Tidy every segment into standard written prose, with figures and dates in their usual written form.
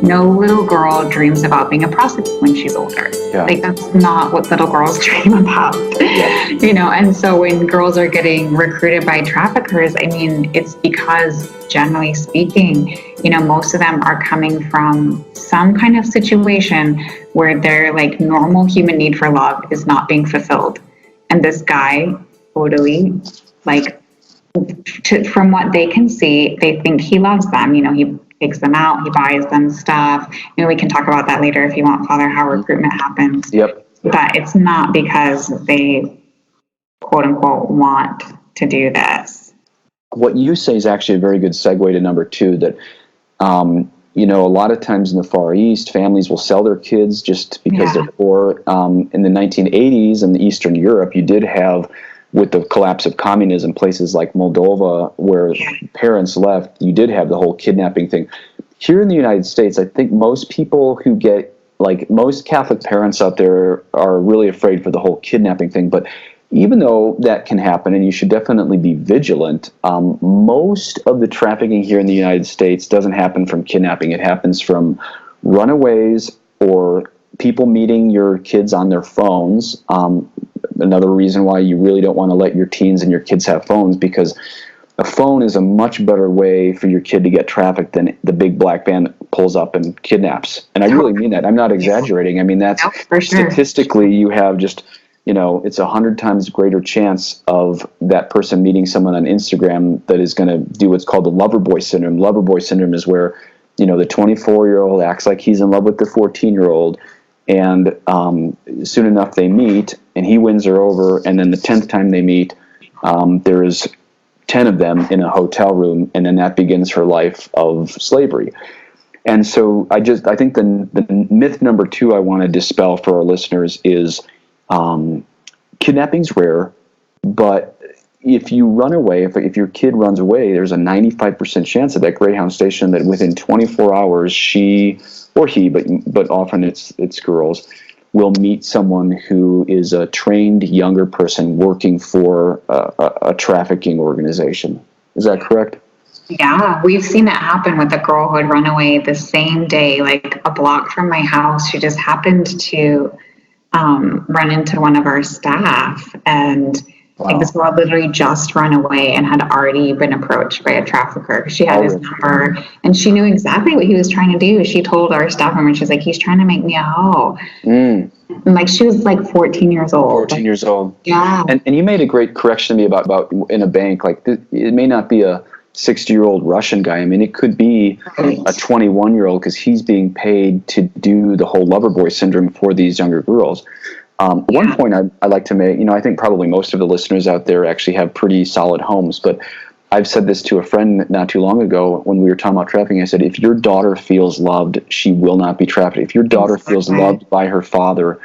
no little girl dreams about being a prostitute when she's older. Yeah. Like, that's not what little girls dream about. Yeah. You know, and so when girls are getting recruited by traffickers, I mean, it's because, generally speaking, you know, most of them are coming from some kind of situation where their like normal human need for love is not being fulfilled. And this guy totally, like, from what they can see, they think he loves them. You know, he takes them out, he buys them stuff. You know, we can talk about that later if you want, Father, how recruitment happens. Yep. But it's not because they, quote unquote, want to do this. What you say is actually a very good segue to number two, that, you know, a lot of times in the Far East, families will sell their kids just because they're poor. In the 1980s in Eastern Europe, you did have, with the collapse of communism, places like Moldova where parents left, you did have the whole kidnapping thing. Here in the United States, I think most people who get, like most Catholic parents out there are really afraid for the whole kidnapping thing. But even though that can happen, and you should definitely be vigilant, most of the trafficking here in the United States doesn't happen from kidnapping. It happens from runaways or people meeting your kids on their phones. Another reason why you really don't want to let your teens and your kids have phones, because a phone is a much better way for your kid to get trafficked than the big black van that pulls up and kidnaps. And I really mean that. I'm not exaggerating. I mean, that's statistically, you have just, you know, it's 100 times greater chance of that person meeting someone on Instagram that is going to do what's called the lover boy syndrome. Lover boy syndrome is where, you know, the 24-year-old acts like he's in love with the 14-year-old, and soon enough they meet, and he wins her over, and then the 10th time they meet, there's 10 of them in a hotel room, and then that begins her life of slavery. And so I think the myth number two I want to dispel for our listeners is kidnapping's rare, but if you run away, if your kid runs away, there's a 95% chance at that Greyhound station that within 24 hours she or he, but often it's girls, will meet someone who is a trained younger person working for a trafficking organization. Is that correct? Yeah, we've seen it happen with a girl who had run away the same day, like a block from my house. She just happened to run into one of our staff, and like this girl literally just run away and had already been approached by a trafficker. She had his number, and she knew exactly what he was trying to do. She told our staff member, she's like, he's trying to make me a hoe. And like, she was like 14 years old. 14 years old. Yeah. And you made a great correction to me about in a bank, like it may not be a 60-year-old Russian guy. I mean, it could be a 21-year-old, because he's being paid to do the whole lover boy syndrome for these younger girls. One point I'd like to make, you know, I think probably most of the listeners out there actually have pretty solid homes, but I've said this to a friend not too long ago when we were talking about trafficking. I said, if your daughter feels loved, she will not be trafficked. If your daughter feels loved by her father,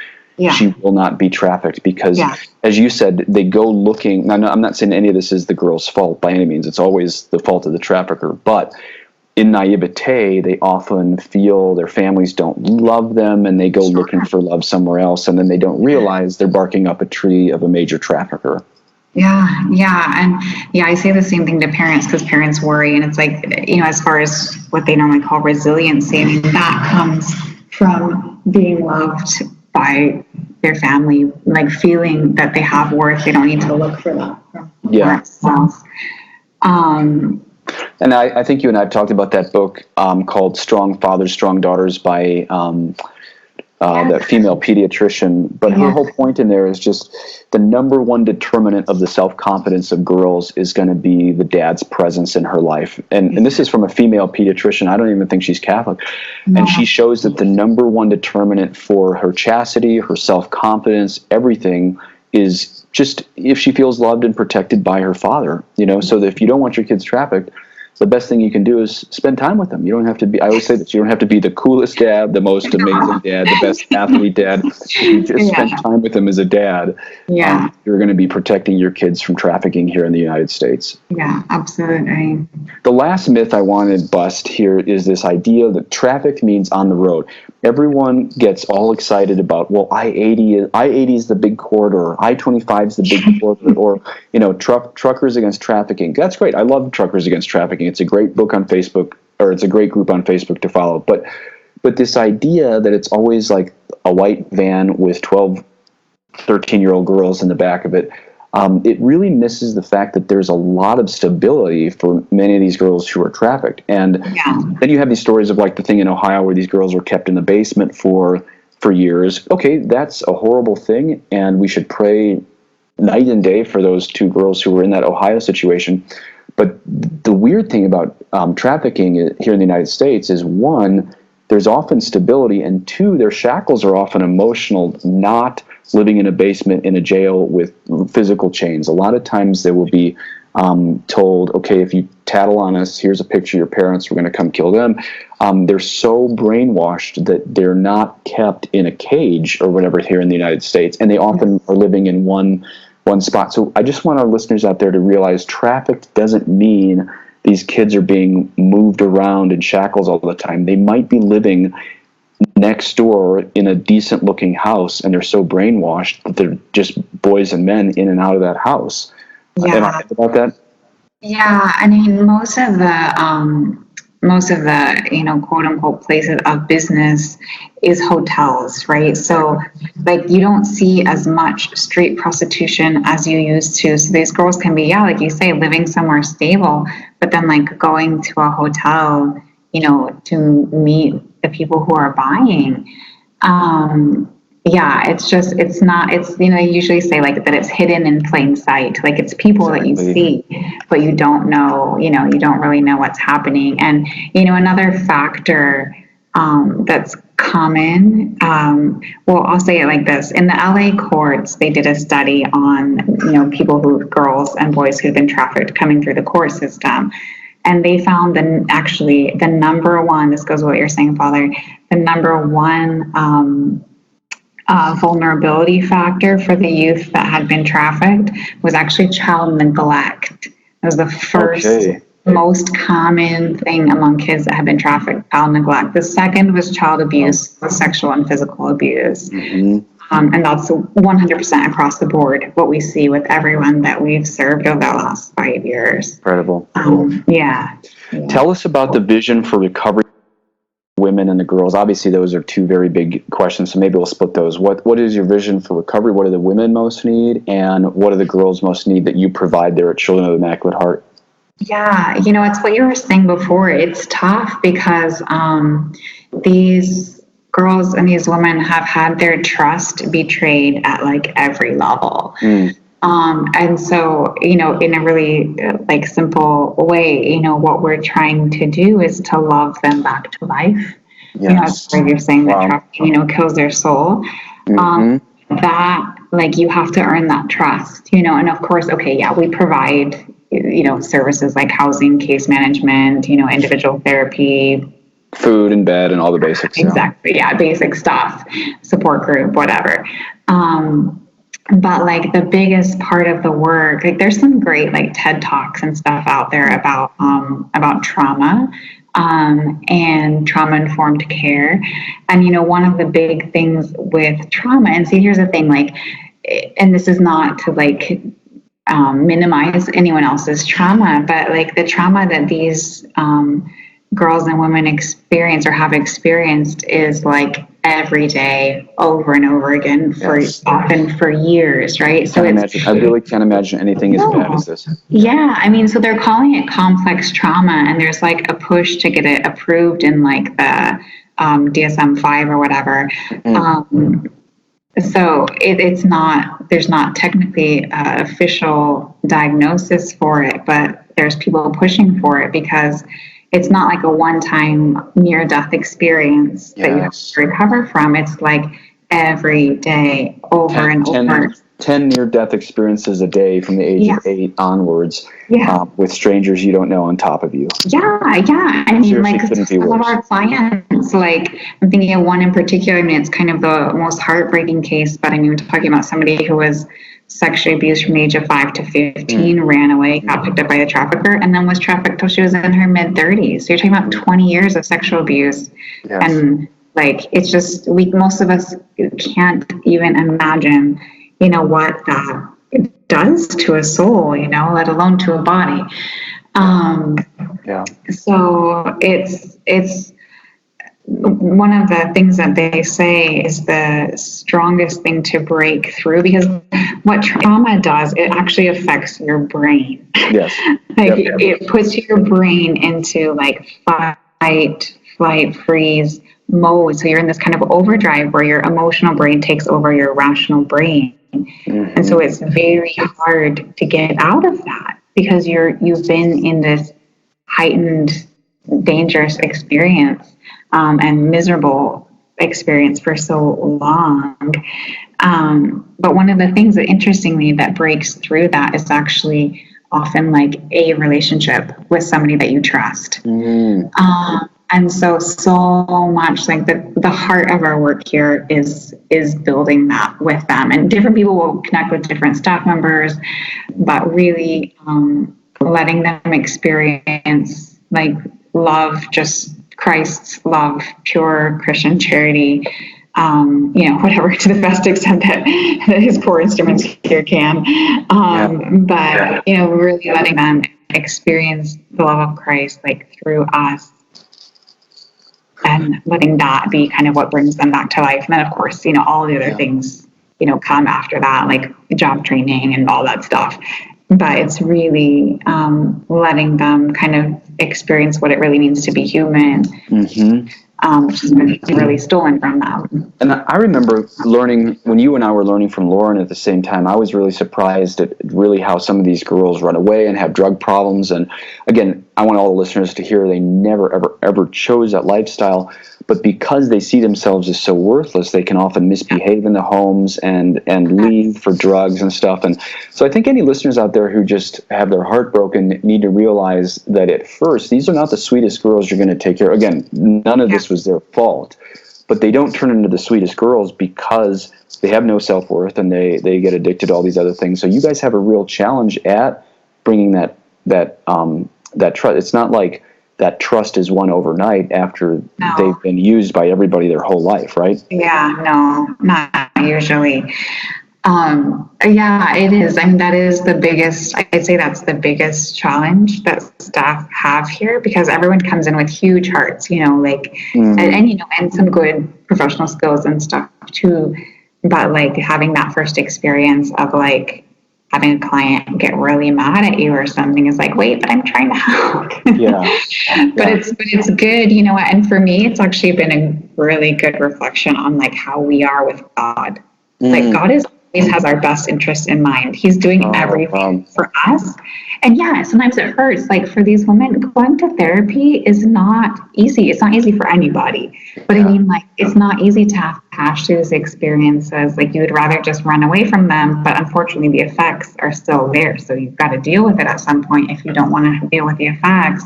she will not be trafficked, because as you said, they go looking. Now, I'm not saying any of this is the girl's fault by any means. It's always the fault of the trafficker, but in naivete, they often feel their families don't love them, and they go looking for love somewhere else, and then they don't realize they're barking up a tree of a major trafficker. Yeah. And I say the same thing to parents, because parents worry, and it's like, you know, as far as what they normally call resiliency, I mean, that comes from being loved by their family, like feeling that they have worth. They don't need to look for that from themselves. And I think you and I have talked about that book called Strong Fathers, Strong Daughters by that female pediatrician. But her whole point in there is just the number one determinant of the self-confidence of girls is going to be the dad's presence in her life. And this is from a female pediatrician. I don't even think she's Catholic. No. And she shows that the number one determinant for her chastity, her self-confidence, everything is just if she feels loved and protected by her father. You know, so that if you don't want your kids trafficked, the best thing you can do is spend time with them. You don't have to be, I always say that you don't have to be the coolest dad, the most amazing dad, the best athlete dad. You just spend time with them as a dad. Yeah. You're going to be protecting your kids from trafficking here in the United States. Yeah, absolutely. The last myth I want to bust here is this idea that traffic means on the road. Everyone gets all excited about, well, I-80 is the big corridor, I-25 is the big corridor, or, you know, truckers against trafficking. That's great. I love Truckers Against Trafficking. It's a great book on Facebook, or it's a great group on Facebook to follow. But But this idea that it's always like a white van with 12, 13-year-old girls in the back of it, it really misses the fact that there's a lot of stability for many of these girls who are trafficked. And then you have these stories of like the thing in Ohio where these girls were kept in the basement for years. Okay, that's a horrible thing, and we should pray night and day for those two girls who were in that Ohio situation. But the weird thing about trafficking here in the United States is, one, there's often stability, and two, their shackles are often emotional, not living in a basement in a jail with physical chains. A lot of times they will be told, okay, if you tattle on us, here's a picture of your parents, we're going to come kill them. They're so brainwashed that they're not kept in a cage or whatever here in the United States, and they often are living in one spot. So I just want our listeners out there to realize trafficked doesn't mean these kids are being moved around in shackles all the time. They might be living next door in a decent looking house, and they're so brainwashed that they're just boys and men in and out of that house. Yeah. Am I right about that? Yeah, I mean, most of the quote unquote places of business is hotels, right? So like you don't see as much street prostitution as you used to. So these girls can be, like you say, living somewhere stable, but then like going to a hotel, to meet the people who are buying. They usually say like that it's hidden in plain sight. Like it's people that you see, but you don't know, you don't really know what's happening. And, another factor that's common, I'll say it like this. In the LA courts, they did a study on, girls and boys who've been trafficked coming through the court system. And they found the number one, this goes with what you're saying, Father, the number one vulnerability factor for the youth that had been trafficked was actually child neglect. It was the first most common thing among kids that had been trafficked, child neglect. The second was child abuse, sexual and physical abuse. Mm-hmm. And that's 100% across the board, what we see with everyone that we've served over the last 5 years. Incredible. Yeah. Tell us about the vision for recovery women and the girls. Obviously, those are two very big questions, so maybe we'll split those. What is your vision for recovery? What do the women most need? And what do the girls most need that you provide there at Children of the Immaculate Heart? Yeah, it's what you were saying before. It's tough because these girls and these women have had their trust betrayed at like every level. And so, in a really like simple way, what we're trying to do is to love them back to life. Yes. That's where you're saying that trafficking, kills their soul. That like you have to earn that trust, and of course, we provide, services like housing, case management, individual therapy, food and bed and all the basics. Exactly. Yeah. Basic stuff, support group, whatever. But like the biggest part of the work, like there's some great like TED Talks and stuff out there about trauma, and trauma-informed care. And, one of the big things with trauma, and see, here's the thing, like, and this is not to like, minimize anyone else's trauma, but like the trauma that these, girls and women experience or have experienced is like every day over and over again often for years, right? I really can't imagine anything as bad as this. Yeah, I mean, so they're calling it complex trauma, and there's like a push to get it approved in like the DSM-5 or whatever. So it's not, there's not technically an official diagnosis for it, but there's people pushing for it because it's not like a one-time near-death experience that you have to recover from. It's like every day over and over. 10 near-death experiences a day from the age of 8 onwards, with strangers you don't know on top of you. Yeah. I mean, like some of our clients, like I'm thinking of one in particular. I mean, it's kind of the most heartbreaking case, but I mean, we're talking about somebody who was sexually abused from the age of 5 to 15, ran away, got picked up by a trafficker, and then was trafficked till she was in her mid-30s. So you're talking about 20 years of sexual abuse. Yes. And like, it's just, most of us can't even imagine, what that does to a soul, let alone to a body. So it's one of the things that they say is the strongest thing to break through, because what trauma does, it actually affects your brain. Yes. It puts your brain into like fight, flight, freeze mode. So you're in this kind of overdrive where your emotional brain takes over your rational brain. Mm-hmm. And so it's very hard to get out of that because you've been in this heightened, dangerous experience and miserable experience for so long. But one of the things that, interestingly, that breaks through that is actually often like a relationship with somebody that you trust. And so much like the heart of our work here is building that with them. And different people will connect with different staff members, but really letting them experience like love, just Christ's love, pure Christian charity, whatever, to the best extent that his poor instruments here can. But, really letting them experience the love of Christ, like through us, and letting that be kind of what brings them back to life. And then, of course, all the other things, come after that, like job training and all that stuff. But it's really letting them kind of experience what it really means to be human, which has been really stolen from them. And I remember learning, when you and I were learning from Lauren at the same time, I was really surprised at really how some of these girls run away and have drug problems. And again, I want all the listeners to hear they never, ever, ever chose that lifestyle. But because they see themselves as so worthless, they can often misbehave in the homes and leave for drugs and stuff. And so I think any listeners out there who just have their heart broken need to realize that at first, these are not the sweetest girls you're going to take care of. Again, none of this was their fault, but they don't turn into the sweetest girls because they have no self-worth and they get addicted to all these other things. So you guys have a real challenge at bringing that trust. It's not like that trust is won overnight after they've been used by everybody their whole life, right? Yeah, no, not usually. It is. I mean, that is the biggest, I'd say that's the biggest challenge that staff have here, because everyone comes in with huge hearts, and some good professional skills and stuff too. But like having that first experience of like having a client get really mad at you or something is like, wait, but I'm trying to help. But it's good, and for me, it's actually been a really good reflection on like how we are with God. Like God always has our best interest in mind. He's doing everything for us. And sometimes it hurts. Like for these women, going to therapy is not easy. It's not easy for anybody. But I mean, like, it's not easy to have to hash through these experiences. Like you would rather just run away from them, but unfortunately the effects are still there. So you've got to deal with it at some point if you don't want to deal with the effects.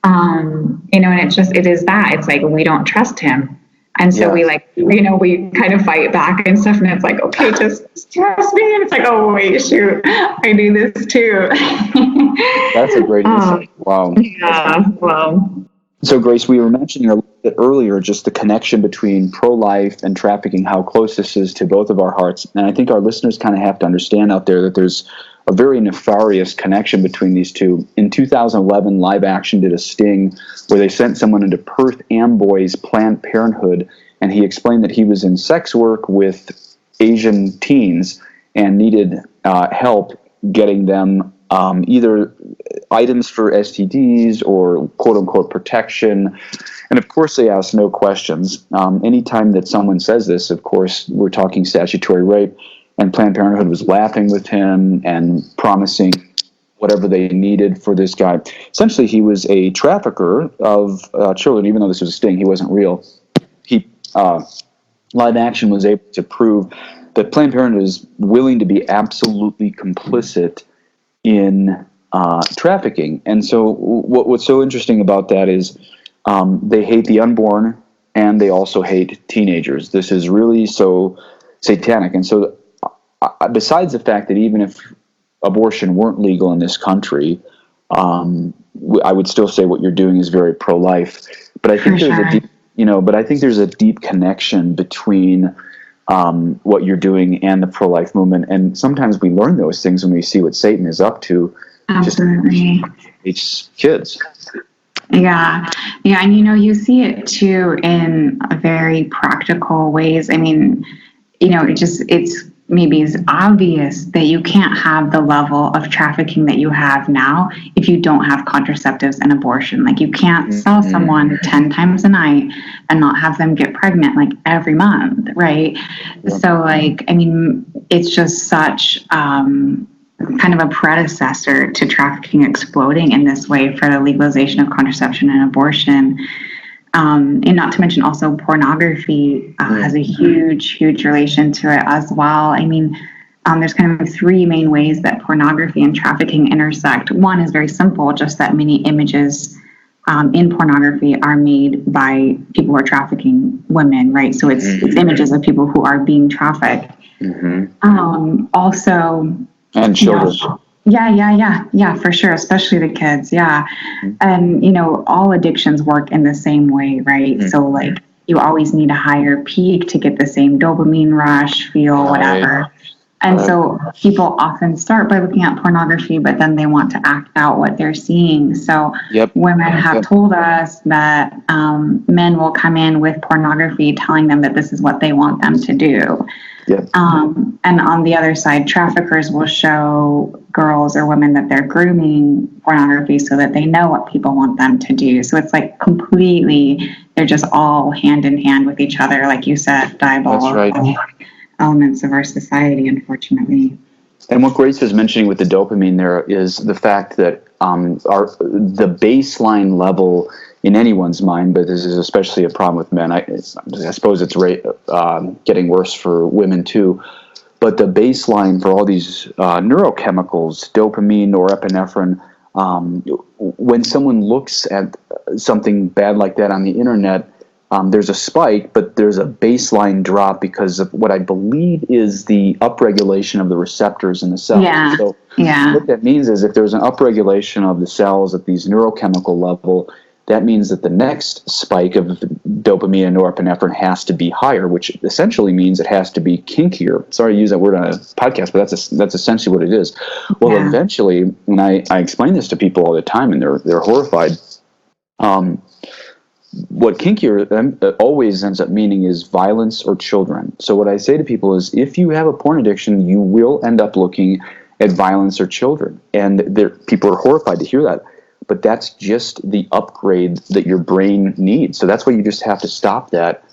And it is that. It's like we don't trust him. And so we kind of fight back and stuff. And it's like, okay, just trust me. And it's like, oh, wait, shoot, I do this too. That's a great insight. Wow. Yeah, well. So, Grace, we were mentioning a little bit earlier just the connection between pro-life and trafficking, how close this is to both of our hearts. And I think our listeners kind of have to understand out there that there's a very nefarious connection between these two. In 2011, Live Action did a sting where they sent someone into Perth Amboy's Planned Parenthood, and he explained that he was in sex work with Asian teens and needed help getting them either items for STDs or quote-unquote protection. And of course, they asked no questions. Anytime that someone says this, of course, we're talking statutory rape. And Planned Parenthood was laughing with him and promising whatever they needed for this guy. Essentially, he was a trafficker of children. Even though this was a sting, he wasn't real. Live Action was able to prove that Planned Parenthood is willing to be absolutely complicit in trafficking. And so what's so interesting about that is they hate the unborn and they also hate teenagers. This is really so satanic. And so besides the fact that even if abortion weren't legal in this country, I would still say what you're doing is very pro-life. But I think there's a deep connection between what you're doing and the pro-life movement. And sometimes we learn those things when we see what Satan is up to. Absolutely. Just kids. Yeah. Yeah. And, you see it too in very practical ways. I mean, it's maybe it's obvious that you can't have the level of trafficking that you have now if you don't have contraceptives and abortion. Like, you can't sell someone 10 times a night and not have them get pregnant like every month, right? Yep. So, like, I mean, it's just such kind of a predecessor to trafficking exploding in this way for the legalization of contraception and abortion. And not to mention also pornography has a huge relation to it as well. I mean, there's kind of three main ways that pornography and trafficking intersect. One is very simple, just that many images in pornography are made by people who are trafficking women, right? So it's images of people who are being trafficked. Also, and children. Yeah, for sure, especially the kids. Yeah. And all addictions work in the same way, right? So, like, you always need a higher peak to get the same dopamine rush, feel, whatever. And so people often start by looking at pornography, but then they want to act out what they're seeing. So women have told us that men will come in with pornography telling them that this is what they want them to do. And on the other side, traffickers will show girls or women that they're grooming pornography so that they know what people want them to do. So it's like completely, they're just all hand in hand with each other, like you said, diabolical elements of our society, unfortunately. And what Grace was mentioning with the dopamine there is the fact that the baseline level in anyone's mind, but this is especially a problem with men. I suppose it's getting worse for women too. But the baseline for all these neurochemicals, dopamine, norepinephrine, when someone looks at something bad like that on the internet, there's a spike, but there's a baseline drop because of what I believe is the upregulation of the receptors in the cells. So what that means is if there's an upregulation of the cells at these neurochemical level, that means that the next spike of dopamine and norepinephrine has to be higher, which essentially means it has to be kinkier. Sorry to use that word on a podcast, but that's essentially what it is. Well, eventually, when I explain this to people all the time, and they're horrified, what kinkier always ends up meaning is violence or children. So what I say to people is, if you have a porn addiction, you will end up looking at violence or children. And people are horrified to hear that. But that's just the upgrade that your brain needs. So that's why you just have to stop that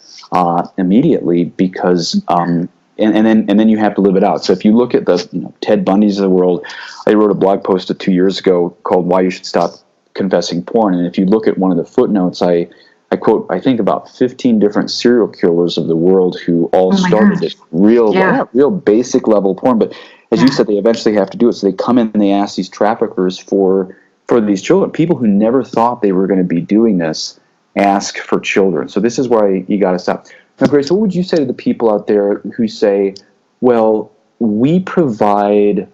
immediately, because and then you have to live it out. So if you look at the Ted Bundys of the world, I wrote a blog post 2 years ago called "Why You Should Stop Confessing Porn," and if you look at one of the footnotes, I quote, I think, about 15 different serial killers of the world who all started at real basic level porn. But as you said, they eventually have to do it. So they come in and they ask these traffickers for these children. People who never thought they were going to be doing this ask for children. So this is why you got to stop. Now, Grace, what would you say to the people out there who say, well, we provide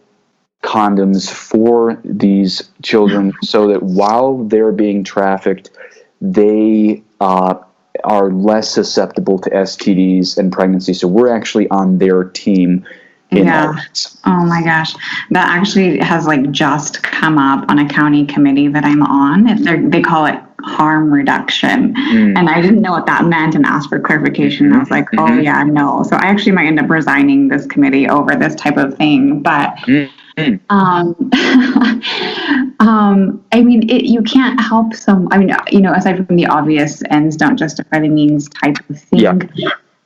condoms for these children so that while they're being trafficked, they are less susceptible to STDs and pregnancy. So we're actually on their team. Oh my gosh. That actually has just come up on a county committee that I'm on. They call it harm reduction. And I didn't know what that meant and asked for clarification. I was like, oh yeah, no. So I actually might end up resigning this committee over this type of thing. But I mean, you can't help aside from the obvious ends don't justify the means type of thing.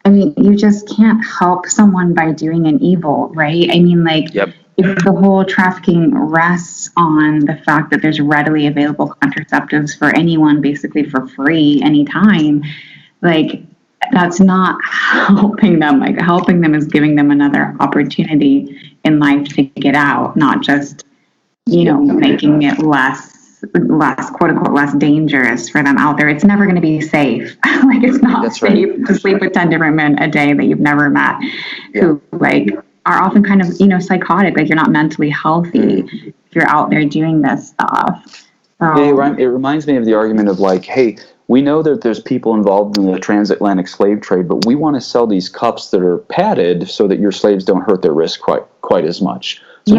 I mean, you just can't help someone by doing an evil, right? I mean, if the whole trafficking rests on the fact that there's readily available contraceptives for anyone basically for free anytime, that's not helping them. Helping them is giving them another opportunity in life to get out, not just, making it less quote unquote less dangerous for them out there. It's never going to be safe. It's not safe to sleep with 10 different men a day that you've never met who are often kind of psychotic. You're not mentally healthy if you're out there doing this stuff. So, it reminds me of the argument of hey, we know that there's people involved in the transatlantic slave trade, but we want to sell these cups that are padded so that your slaves don't hurt their wrists quite as much. So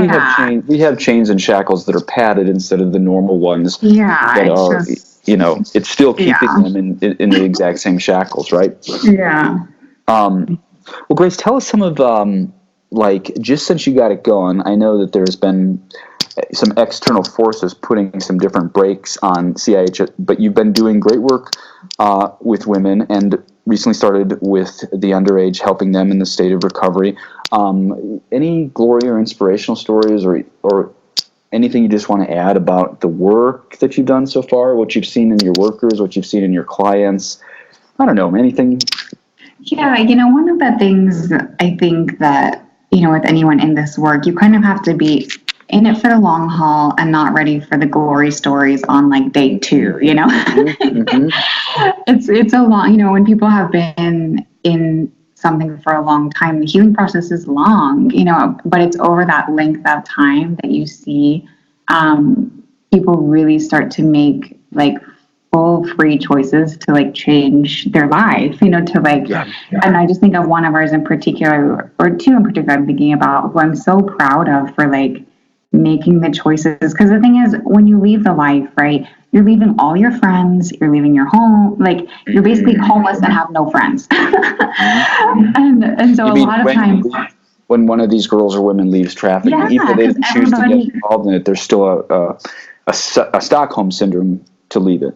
we have chains and shackles that are padded instead of the normal ones. Yeah, it's still keeping them in the exact same shackles, right? Yeah. Well, Grace, tell us some of, just since you got it going, I know that there's been some external forces putting some different brakes on CIH, but you've been doing great work with women and recently started with the underage, helping them in the state of recovery. Any glory or inspirational stories or anything you just want to add about the work that you've done so far, what you've seen in your workers, what you've seen in your clients? I don't know, anything? Yeah, one of the things I think that, with anyone in this work, you kind of have to be in it for the long haul and not ready for the glory stories on like day 2, Mm-hmm. It's a long, when people have been in something for a long time, the healing process is long, but it's over that length of time that you see people really start to make like full free choices to like change their life, and I just think of one of ours in particular, or 2 in particular I'm thinking about, who I'm so proud of for like making the choices. Because the thing is, when you leave the life, right, you're leaving all your friends, you're leaving your home, like you're basically homeless and have no friends. and so a lot of times when one of these girls or women leaves trafficking, even though they didn't choose to get involved in it, there's still a Stockholm syndrome to leave it.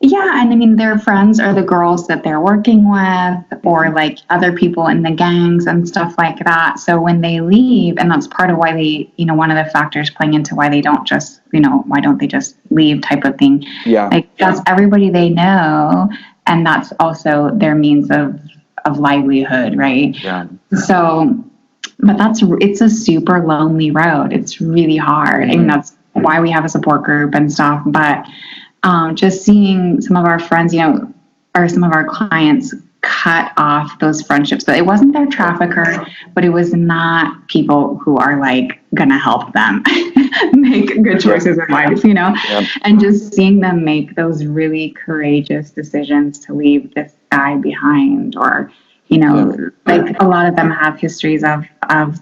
Yeah, and I mean, their friends are the girls that they're working with, or like other people in the gangs and stuff like that. So when they leave, and that's part of why they, one of the factors playing into why they don't just, why don't they just leave type of thing. Yeah. Like that's everybody they know, and that's also their means of livelihood, right? Yeah. So, but it's a super lonely road. It's really hard. I mean, that's why we have a support group and stuff, but just seeing some of our friends, or some of our clients cut off those friendships. But it wasn't their trafficker, but it was not people who are like going to help them make good choices in life, and just seeing them make those really courageous decisions to leave this guy behind, or, like a lot of them have histories of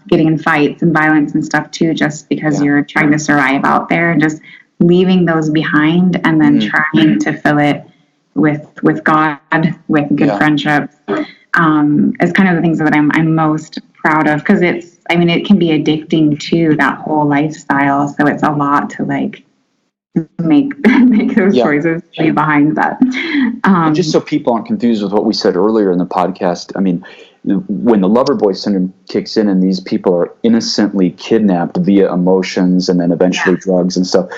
getting in fights and violence and stuff too, just because you're trying to survive out there, and just leaving those behind and then trying to fill it with God, with good friendships, is kind of the things that I'm most proud of, because it can be addicting to that whole lifestyle. So it's a lot to like make those choices, leave behind that. And just so people aren't confused with what we said earlier in the podcast, I mean, when the lover boy syndrome kicks in and these people are innocently kidnapped via emotions and then eventually drugs and stuff,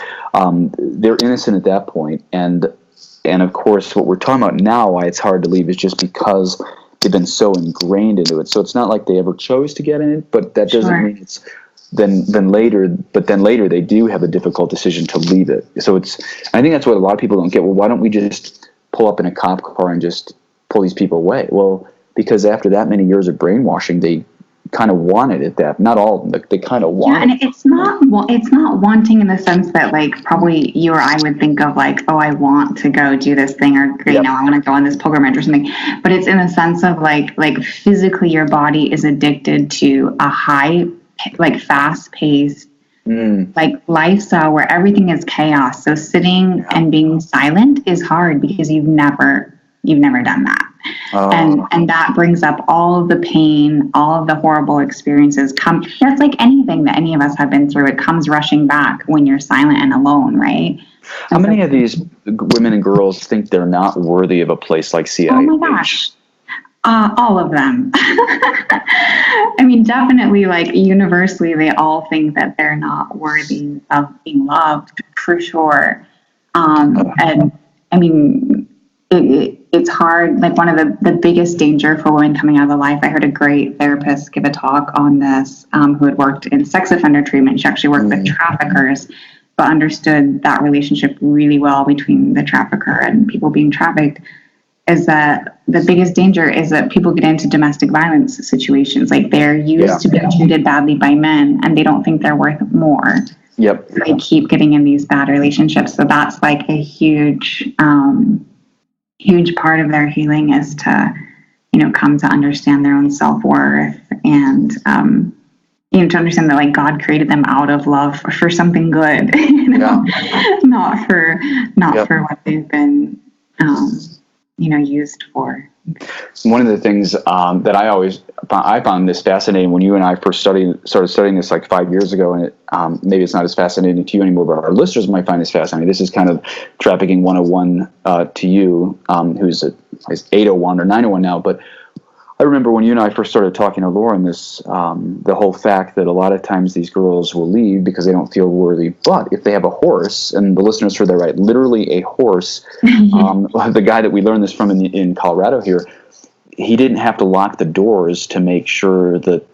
they're innocent at that point. And of course, what we're talking about now, why it's hard to leave, is just because they've been so ingrained into it. So it's not like they ever chose to get in it, but that doesn't mean it's then later they do have a difficult decision to leave it. So I think that's what a lot of people don't get. Well, why don't we just pull up in a cop car and just pull these people away? Well, because after that many years of brainwashing, they kind of wanted it. That not all of them, but they kind of wanted. Yeah, and it's not wanting in the sense that like probably you or I would think of like, oh, I want to go do this thing, or I want to go on this pilgrimage or something. But it's in the sense of like physically your body is addicted to a high, like fast paced, like lifestyle where everything is chaos. So sitting and being silent is hard because you've never done that. And that brings up all of the pain, all of the horrible experiences that's like anything that any of us have been through. It comes rushing back when you're silent and alone, right? How many of these women and girls think they're not worthy of a place like CIH? Oh my gosh. All of them. I mean, definitely, like universally, they all think that they're not worthy of being loved, for sure. And I mean, it's hard. Like one of the biggest danger for women coming out of the life, I heard a great therapist give a talk on this, who had worked in sex offender treatment. She actually worked with traffickers, but understood that relationship really well between the trafficker and people being trafficked. Is that the biggest danger is that people get into domestic violence situations. Like they're used to being treated badly by men, and they don't think they're worth more. Yep. So they keep getting in these bad relationships. So that's like a huge part of their healing, is to, come to understand their own self-worth and, to understand that like God created them out of love for something good, not for what they've been, used for. One of the things that I found this fascinating when you and I first started studying this like 5 years ago, and maybe it's not as fascinating to you anymore, but our listeners might find this fascinating. This is kind of Trafficking 101 to you, who's 801 or 901 now, but I remember when you and I first started talking to Laura on this, the whole fact that a lot of times these girls will leave because they don't feel worthy. But if they have a horse, and the listeners heard that right, literally a horse, the guy that we learned this from in Colorado here, he didn't have to lock the doors to make sure that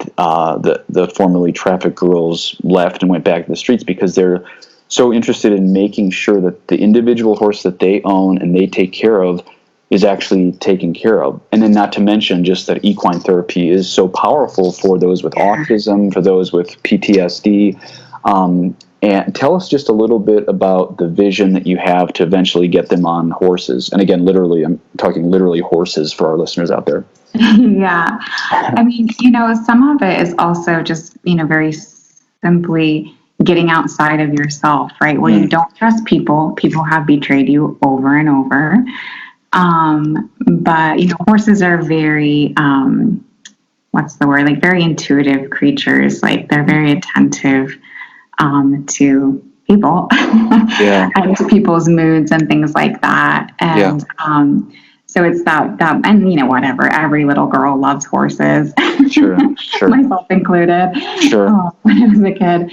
the formerly trafficked girls left and went back to the streets, because they're so interested in making sure that the individual horse that they own and they take care of is actually taken care of. And then not to mention just that equine therapy is so powerful for those with autism, for those with PTSD. And tell us just a little bit about the vision that you have to eventually get them on horses. And again, literally, I'm talking literally horses for our listeners out there. Yeah. I mean, some of it is also just, very simply getting outside of yourself, right? Where you don't trust people. People have betrayed you over and over. But horses are very, very intuitive creatures. Like they're very attentive, to people and to people's moods and things like that. And, so it's that, and whatever, every little girl loves horses, sure. myself included, when I was a kid.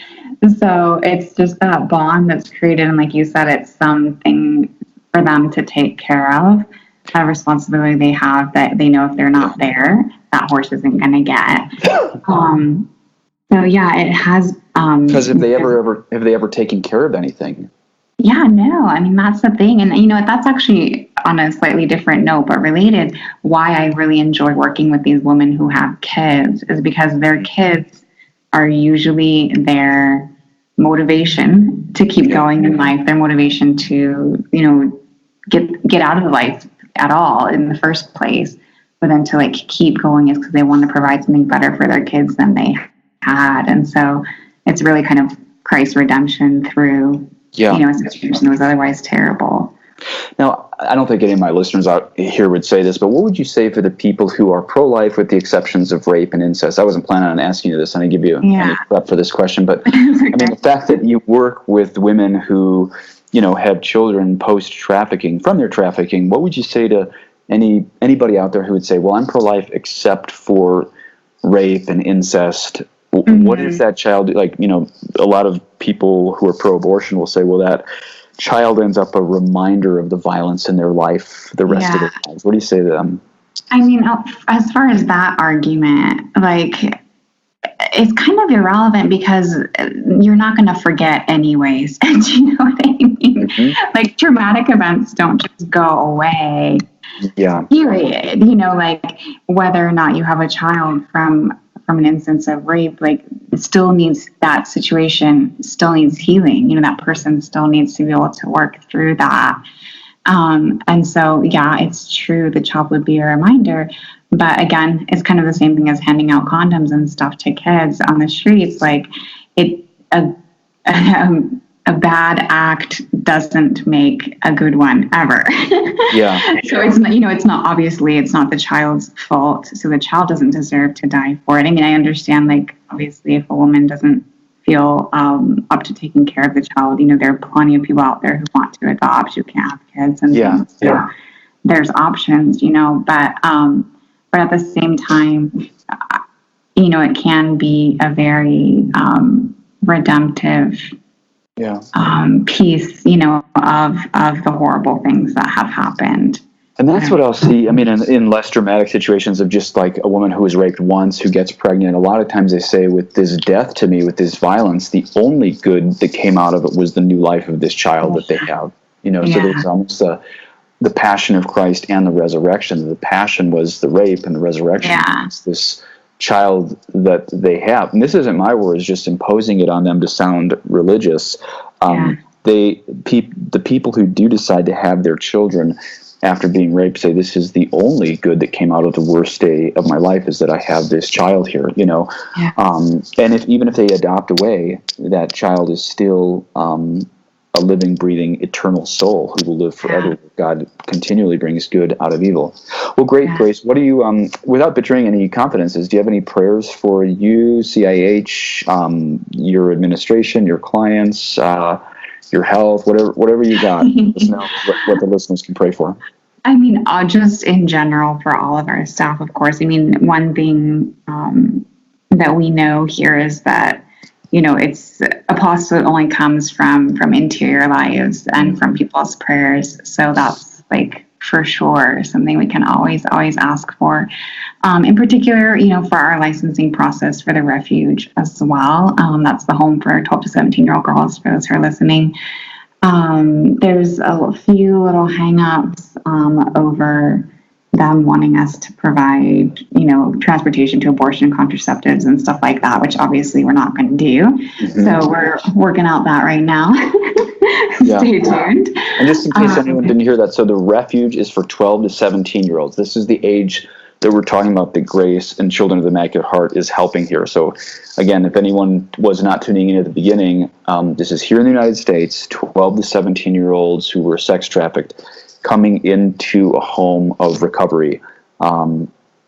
So it's just that bond that's created. And like you said, it's something for them to take care of, a responsibility they have that they know if they're not there, that horse isn't going to get. So yeah, it has. Because have they ever taken care of anything? Yeah, no. I mean, that's the thing. And that's actually on a slightly different note, but related. Why I really enjoy working with these women who have kids is because their kids are usually their motivation to keep going in life, their motivation to, get out of life at all in the first place, but then to like keep going is because they want to provide something better for their kids than they had. And so it's really kind of Christ's redemption through, a situation that was otherwise terrible. Now, I don't think any of my listeners out here would say this, but what would you say for the people who are pro-life with the exceptions of rape and incest? I wasn't planning on asking you this, and I give you any prep for this question, but I mean, the fact that you work with women who, have children post-trafficking, from their trafficking, what would you say to anybody out there who would say, well, I'm pro-life except for rape and incest? What is that child, like, a lot of people who are pro-abortion will say, well, that child ends up a reminder of the violence in their life the rest of their lives. What do you say to them? I mean, as far as that argument, like, it's kind of irrelevant because you're not going to forget anyways. Do you know what I mean? Like, traumatic events don't just go away. Yeah. Period. Like, whether or not you have a child from an instance of rape, like, it still needs, that situation still needs healing. That person still needs to be able to work through that. And so, it's true, the child would be a reminder. But again, it's kind of the same thing as handing out condoms and stuff to kids on the streets. Like, a bad act doesn't make a good one ever. So it's not, it's not, obviously it's not the child's fault. So the child doesn't deserve to die for it. I mean, I understand, like, obviously if a woman doesn't feel up to taking care of the child, there are plenty of people out there who want to adopt, who can't have kids, and things. So there's options, but at the same time, it can be a very redemptive piece, of the horrible things that have happened. And that's what I'll see. I mean, in less dramatic situations of just like a woman who was raped once, who gets pregnant, a lot of times they say, with this death to me, with this violence, the only good that came out of it was the new life of this child that they have. So there's almost the passion of Christ and the resurrection. The passion was the rape, and the resurrection is this child that they have. And this isn't my words, just imposing it on them to sound religious. The people who do decide to have their children, after being raped say, this is the only good that came out of the worst day of my life is that I have this child here, you know. Yeah. And even if they adopt away, that child is still a living, breathing, eternal soul who will live forever. Yeah. God continually brings good out of evil. Well, great, Yeah. Grace. What do you, without betraying any confidences, do you have any prayers for you, CIH, your administration, your clients, your health, whatever you got? Let us know what the listeners can pray for. I mean, just in general for all of our staff, of course. I mean, one thing that we know here is that, you know, it's apostle only comes from interior lives and from people's prayers. So that's like for sure something we can always ask for. In particular, you know, for our licensing process for the refuge as well. That's the home for 12 to 17-year-old girls, for those who are listening. There's a few little hang-ups over them wanting us to provide, you know, transportation to abortion contraceptives and stuff like that, which obviously we're not going to do. Mm-hmm. So we're working out that right now. Stay tuned. And just in case anyone didn't hear that, so the refuge is for 12 to 17-year-olds. This is the age that we're talking about that Grace and Children of the Immaculate Heart is helping here. So again, if anyone was not tuning in at the beginning, this is here in the United States, 12 to 17-year-olds who were sex trafficked coming into a home of recovery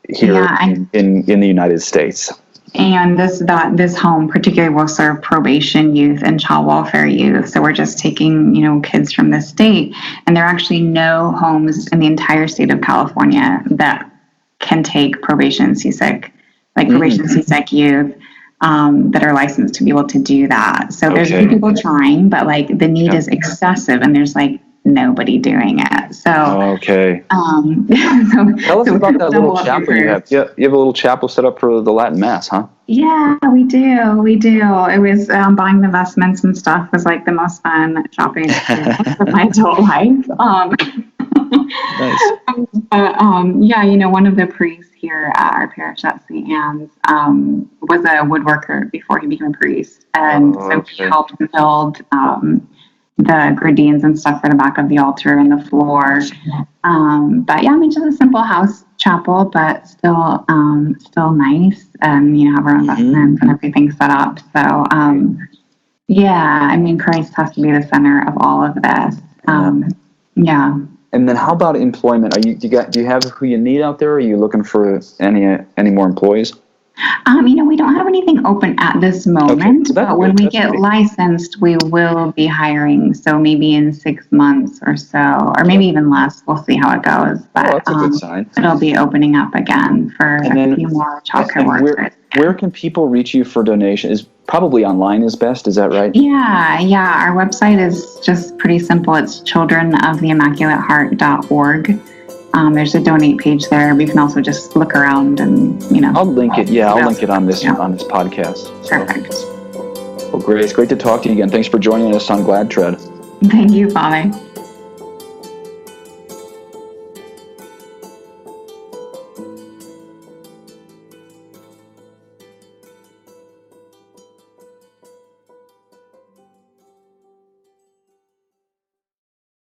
here in the United States. And this home particularly will serve probation youth and child welfare youth. So we're just taking, you know, kids from the state, and there are actually no homes in the entire state of California that can take probation CSEC, like probation CSEC youth that are licensed to be able to do that. So there's a few people trying, but like the need is excessive, and there's like nobody doing it. So tell us about that little chapel you have. Yeah, you have a little chapel set up for the Latin Mass, huh? Yeah, we do. It was buying the vestments and stuff was like the most fun shopping experience of my adult life. Nice. Yeah, you know, one of the priests here at our parish at St. Anne's was a woodworker before he became a priest, and so he helped build the gradines and stuff for the back of the altar and the floor. But yeah, I mean, just a simple house chapel, but still nice, and you know, have our own vestments and everything set up. So yeah, I mean, Christ has to be the center of all of this. Yeah. And then how about employment? Do you have who you need out there? Are you looking for any more employees? You know, we don't have anything open at this moment, but when we get licensed, we will be hiring. So maybe in 6 months or so, or maybe even less. We'll see how it goes. But that's a good sign. It'll be opening up again for a few more childcare workers. Where can people reach you for donation? Is probably online is best. Is that right? Yeah. Our website is just pretty simple. It's childrenofthe-immaculateheart.org. There's a donate page there. We can also just look around and, you know. I'll link it. Yeah, I'll link it on this podcast. Perfect. Well, Grace, great to talk to you again. Thanks for joining us on GLADTRAD. Thank you, Father.